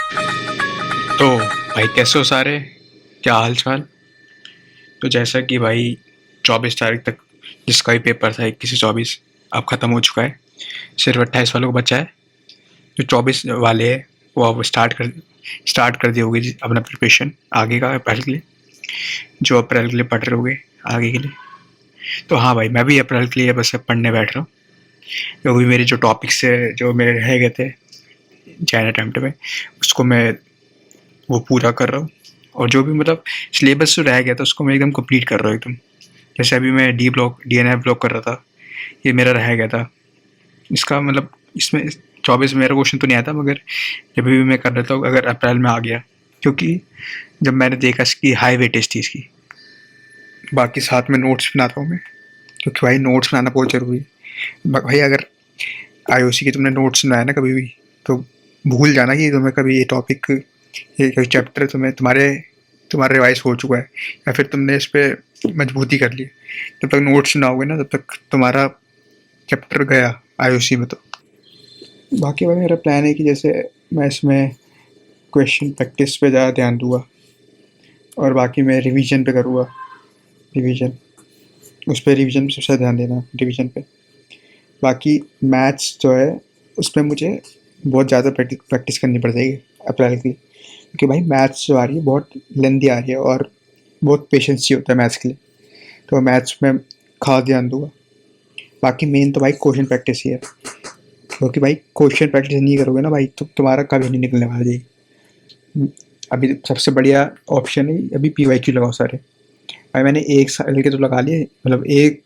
तो भाई कैसे हो सारे, क्या हाल चाल। तो जैसा कि भाई 24 तारीख तक जिसका भी पेपर था 21 से 24 अब ख़त्म हो चुका है। सिर्फ 28 वालों को बचा है। जो 24 वाले हैं वो अब स्टार्ट कर दिए होंगे अपना प्रिपरेशन आगे का अप्रैल के लिए, जो अप्रैल के लिए पढ़ रहे होंगे आगे के लिए। तो हाँ भाई, मैं भी अप्रैल के लिए बस अब पढ़ने बैठ रहा हूँ, क्योंकि मेरे जो टॉपिक्स है जो मेरे रह गए थे चैन अटेम्प्ट में, उसको मैं वो पूरा कर रहा हूँ। और जो भी मतलब सिलेबस जो रह गया था उसको मैं एकदम कंप्लीट कर रहा हूँ एकदम। जैसे अभी मैं डीएनए ब्लॉक कर रहा था, ये मेरा रह गया था। इसका मतलब इसमें 24 में मेरा क्वेश्चन तो नहीं आया था, मगर जब भी मैं कर रहा था अगर अप्रैल में आ गया, क्योंकि जब मैंने देखा इसकी हाई वेटेज थी इसकी। बाकी साथ में नोट्स बनाता हूँ मैं, क्योंकि भाई नोट्स बनाना बहुत ज़रूरी है भाई। अगर आईओसी के तुमने नोट्स बनाया ना कभी भी, तो भूल जाना कि तुम्हें कभी ये टॉपिक, ये कोई चैप्टर तुम्हें तुम्हारा रिवाइज हो चुका है, या फिर तुमने इस पर मजबूती कर ली। जब तक नोट्स ना होगे ना तब तक तुम्हारा चैप्टर गया आईओसी में। तो बाकी भाई मेरा प्लान है कि जैसे मैं इसमें क्वेश्चन प्रैक्टिस पे ज़्यादा ध्यान दूंगा, और बाकी मैं रिवीजन पे करूँगा। रिवीजन, उस पर रिवीजन पे सबसे ध्यान देना, रिवीजन पे। बाकी मैथ्स जो है उसमें मुझे बहुत ज़्यादा प्रैक्टिस करनी पड़ जाएगी अप्रैल की, क्योंकि भाई मैथ्स जो आ रही है बहुत लेंदी आ रही है, और बहुत पेशेंस चाहिए होता है मैथ्स के लिए। तो मैथ्स में खास ध्यान दूंगा। बाकी मेन तो भाई क्वेश्चन प्रैक्टिस ही है, क्योंकि भाई क्वेश्चन प्रैक्टिस नहीं करोगे ना भाई तो तुम्हारा कभी नहीं निकलने वाला जी। अभी सबसे बढ़िया ऑप्शन है अभी पीवाईक्यू लगाओ सारे। भाई मैंने 1 साल के तो लगा लिए, मतलब एक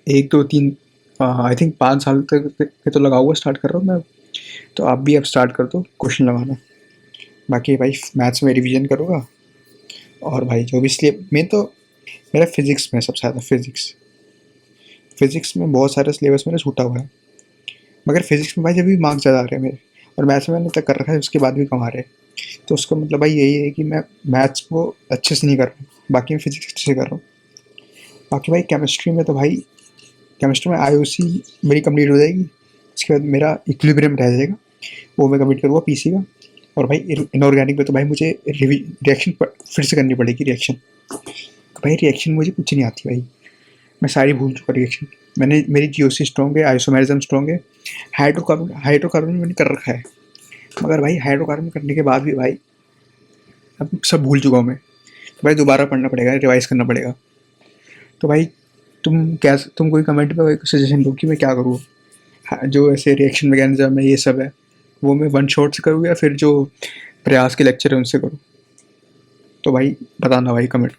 एक दो तीन, आई थिंक 5 साल तक के तो लगाऊंगा, स्टार्ट कर रहा हूँ मैं। तो आप भी अब स्टार्ट कर दो क्वेश्चन लगाना। बाकी भाई मैथ्स में रिवीजन करूँगा, और भाई जो भी इसलिए मैं तो, मेरा फिजिक्स में सबसे ज़्यादा फिजिक्स में बहुत सारे सिलेबस मेरा छूटा हुआ है। मगर फिजिक्स में भाई जब भी मार्क्स ज़्यादा आ रहे हैं मेरे, और मैथ्स में मैंने तक कर रखा है उसके बाद भी कम आ रहे हैं। तो उसका मतलब भाई यही है कि मैं मैथ्स को अच्छे से नहीं कर रहा हूँ, बाकी मैं फिजिक्स अच्छे से कर रहा हूँ। बाकी भाई केमिस्ट्री में तो भाई, केमिस्ट्री में आईओसी मेरी कंप्लीट हो जाएगी, उसके बाद मेरा इक्विलिब्रियम रह जाएगा, वो मैं कंप्लीट करूँगा पीसी का। और भाई इनऑर्गेनिक में तो भाई मुझे रिएक्शन फिर से करनी पड़ेगी, रिएक्शन। तो भाई रिएक्शन मुझे कुछ नहीं आती भाई, मैं सारी भूल चुका रिएक्शन। मैंने, मेरी जीओसी स्ट्रॉन्ग है, आइसोमेरिज्म स्ट्रॉन्ग है, हाइड्रोकार्बन मैंने कर रखा है। मगर भाई हाइड्रोकार्बन करने के बाद भी भाई अब सब भूल चुका हूँ मैं। तो भाई दोबारा पढ़ना पड़ेगा, रिवाइज करना पड़ेगा। तो भाई तुम कोई कमेंट पे कोई सजेशन दो कि मैं क्या करूँ। हाँ, जो ऐसे रिएक्शन मैकेनिज्म है ये सब है, वो मैं वन शॉट से करूँ या फिर जो प्रयास के लेक्चर है उनसे करूँ। तो भाई बताना भाई कमेंट।